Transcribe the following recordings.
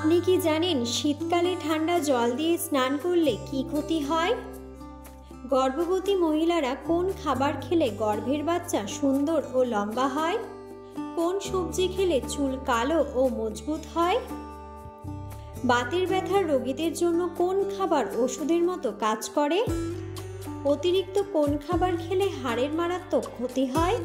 আপনি কি জানেন শীতকালে ঠান্ডা জল দিয়ে স্নান করলে কি ক্ষতি হয়? গর্ভবতী মহিলারা কোন খাবার খেলে গর্ভের বাচ্চা সুন্দর ও লম্বা হয়? কোন সবজি খেলে চুল কালো ও মজবুত হয়? বাতের ব্যথার রোগীদের জন্য কোন খাবার ওষুধের মতো কাজ করে? অতিরিক্ত কোন খাবার খেলে হাড়ের মারাত্মক ক্ষতি হয়?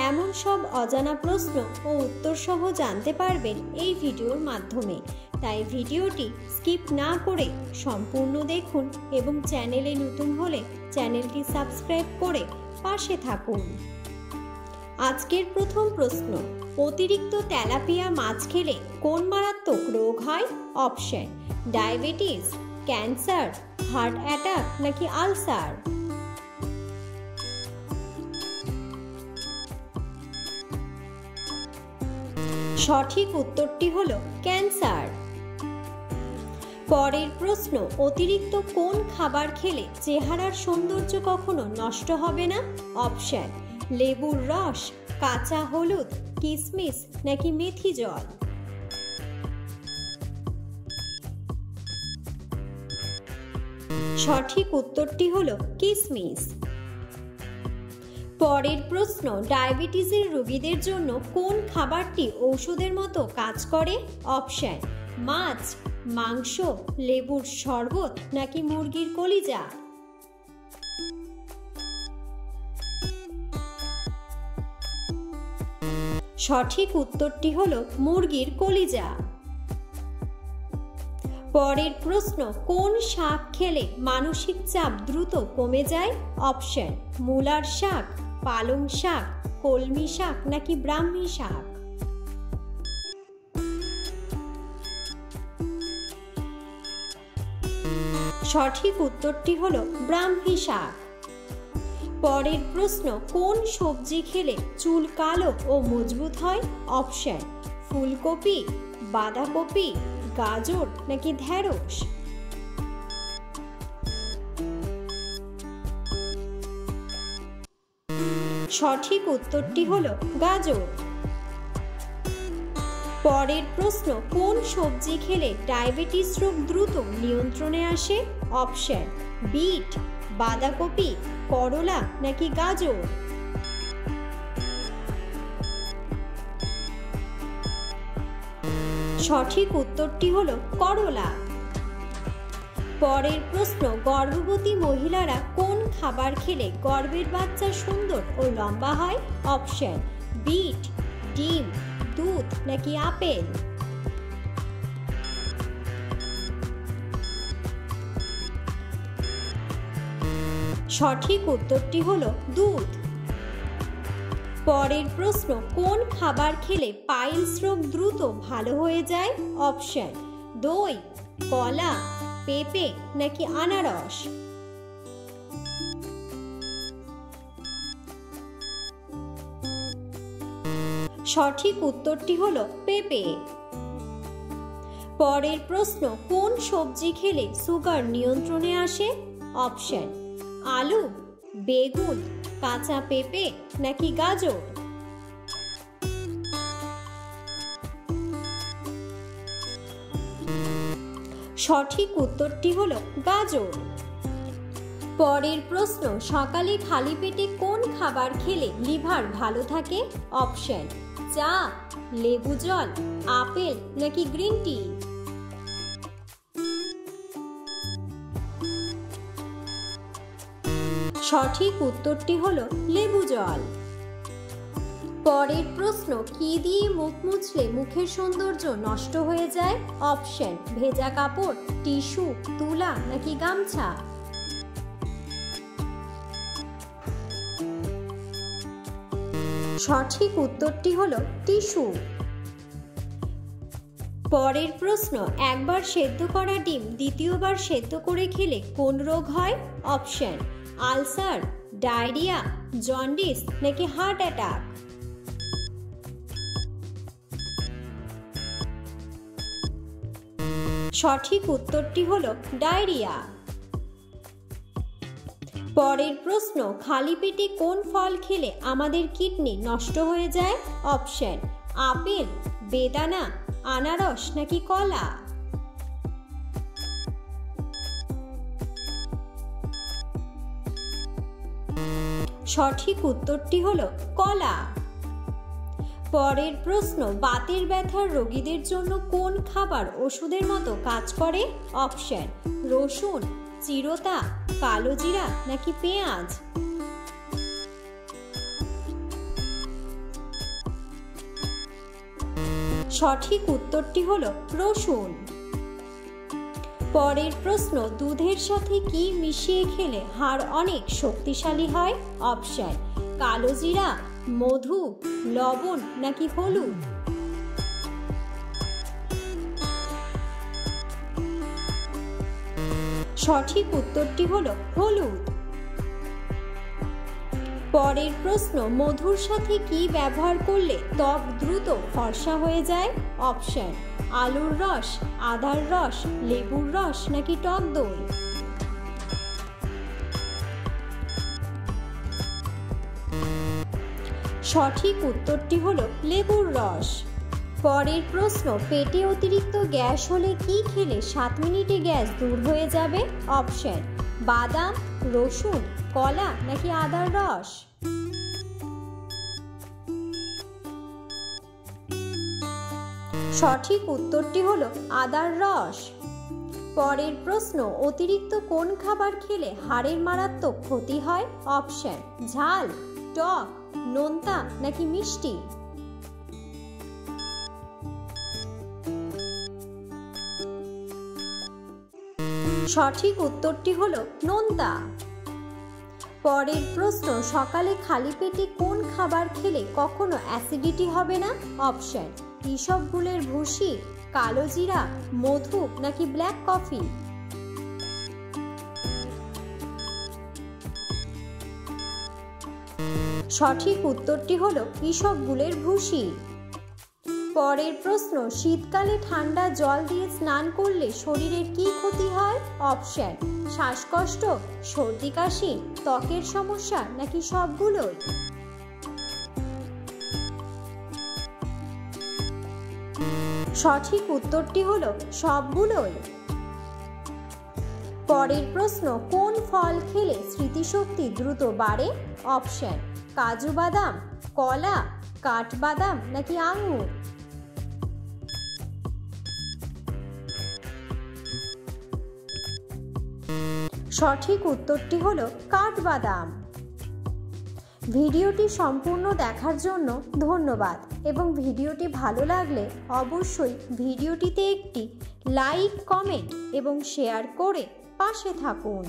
এমন সব অজানা প্রশ্ন ও উত্তর সহ জানতে পারবেন এই ভিডিওর মাধ্যমে। তাই ভিডিওটি স্কিপ না করে সম্পূর্ণ দেখুন এবং চ্যানেলে নতুন হলে চ্যানেলটি সাবস্ক্রাইব করে পাশে থাকুন। আজকের প্রথম প্রশ্ন, অতিরিক্ত তেলাপিয়া মাছ খেলে কোন মারাত্মক রোগ হয়? Option: diabetes, cancer, heart attack নাকি আলসার? সঠিক উত্তরটি হলো ক্যান্সার। পরের প্রশ্ন, অতিরিক্ত কোন খাবার খেলে চেহারার সৌন্দর্য কখনো নষ্ট হবে না? অপশন: লেবুর রস, কাঁচা হলুদ, কিশমিশ নাকি মেথি জল? সঠিক উত্তরটি হলো কিশমিশ। পরের প্রশ্ন, ডায়াবেটিসের রোগীদের জন্য কোন খাবারটি ঔষধের মতো কাজ করে? অপশন: মাছ, মাংস, লেবুর শরবত নাকি মুরগির কলিজা? সঠিক উত্তরটি হলো মুরগির কলিজা। পরের প্রশ্ন, কোন শাক খেলে মানসিক চাপ দ্রুত কমে যায়? অপশন: মূলার শাক, পালং শাক, কলমি শাক নাকি ব্রাহ্মী শাক? সঠিক উত্তরটি হলো ব্রাহ্মী শাক। পরের প্রশ্ন, কোন সবজি খেলে চুল কালো ও মজবুত হয়? অপশন: ফুলকপি, বাঁধাকপি, গাজর নাকি ঢেঁড়স? সঠিক উত্তরটি হলো গাজর। পরের প্রশ্ন, কোন সবজি খেলে ডায়াবেটিস রোগ দ্রুত নিয়ন্ত্রণে আসে? অপশন: বিট, বাঁধাকপি, করলা নাকি গাজর? সঠিক উত্তরটি হলো করলা। পরের প্রশ্ন, গর্ভবতী মহিলারা কোন খাবার খেলে গর্ভের বাচ্চা সুন্দর ও লম্বা হয়? অপশন: বিট, ডিম, দুধ নাকি আপেল? সঠিক উত্তরটি হলো দুধ। পরের প্রশ্ন, কোন খাবার খেলে পাইলস রোগ দ্রুত ভালো হয়ে যায়? অপশন: দই, কলা, পেঁপে নাকি আনারস? সঠিক উত্তরটি হলো পেঁপে। পরের প্রশ্ন, কোন সবজি খেলে সুগার নিয়ন্ত্রণে আসে? অপশন: আলু, বেগুন, কাঁচা পেঁপে নাকি গাজর? সঠিক উত্তরটি হলো গাজর। পরের প্রশ্ন, সকালে খালি পেটে কোন খাবার খেলে লিভার ভালো থাকে? অপশন: চা, লেবু জল, আপেল নাকি গ্রিন টি? সঠিক উত্তরটি হলো লেবু জল। পরের প্রশ্ন, কি দিয়ে মুখ মুছলে মুখের সৌন্দর্য নষ্ট হয়ে যায়? অপশন: ভেজা কাপড়, টিস্যু, তুলা নাকি গামছা? সঠিক উত্তরটি হলো টিস্যু। পরের প্রশ্ন, একবার সেদ্ধ করা ডিম দ্বিতীয়বার সেদ্ধ করে খেলে কোন রোগ হয়? অপশন: আলসার, ডায়রিয়া, জন্ডিস নাকি হার্ট অ্যাটাক? সঠিক উত্তরটি হলো ডায়রিয়া। পরের প্রশ্ন, খালি পেটে কোন ফল খেলে আমাদের কিডনি নষ্ট হয়ে যায়? অপশন: আপেল, বেদানা, আনারস নাকি কলা? সঠিক উত্তরটি হলো কলা। পরের প্রশ্ন, বাতের ব্যথার রোগীদের জন্য কোন খাবার ওষুধের মতো কাজ করে? অপশন: রসুন, চিরতা, কালোজিরা নাকি পেঁয়াজ। সঠিক উত্তরটি হলো রসুন। পরের প্রশ্ন, দুধের সাথে কি মিশিয়ে খেলে হাড় অনেক শক্তিশালী হয়? অপশন: কালোজিরা, মধু, লবণ নাকি হলুদ। সঠিক উত্তরটি হলো হলুদ। পরের প্রশ্ন, মধুর সাথে কি ব্যবহার করলে ত্বক দ্রুত ফর্সা হয়ে যায়? অপশন: আলুর রস, আদার রস, লেবুর রস নাকি টক দই। সঠিক উত্তরটি হলো লেবুর রস। পরের প্রশ্ন, পেটে অতিরিক্ত গ্যাস হলে কি খেলে 7 মিনিটে গ্যাস দূর হয়ে যাবে? অপশন: বাদাম, রসুন, কলা নাকি আদার রস। সঠিক উত্তরটি হলো আদার রস। পরের প্রশ্ন, অতিরিক্ত কোন খাবার খেলে হাড়ের মারাত্মক ক্ষতি হয়? অপশন: ঝাল, টক, নোনতা নাকি মিষ্টি। সঠিক উত্তরটি হলো নোনতা। পরের প্রশ্ন, সকালে খালি পেটে কোন খাবার খেলে কখনো অ্যাসিডিটি হবে না? অপশন: ইসবগুলের ভুসি, কালোজিরা, মধু নাকি ব্ল্যাক কফি। সঠিক উত্তরটি হলো ইসবগুলের ভুসি। পরের প্রশ্ন, শীতকালে ঠান্ডা জল দিয়ে স্নান করলে শরীরের কি ক্ষতি হয়? অপশন: শ্বাসকষ্ট, সর্দি কাশি, ত্বকের সমস্যা নাকি সবগুলোই। সঠিক উত্তরটি হলো সবগুলোই। পরের প্রশ্ন, কোন ফল খেলে স্মৃতিশক্তি দ্রুত বাড়ে? অপশন: কাজু বাদাম, কলা, কাঠবাদাম নাকি আঙুর। সঠিক উত্তরটি হলো কাঠবাদাম। ভিডিওটি সম্পূর্ণ দেখার জন্য ধন্যবাদ এবং ভিডিওটি ভালো লাগলে অবশ্যই ভিডিওটিতে একটি লাইক, কমেন্ট এবং শেয়ার করে পাশে থাকুন।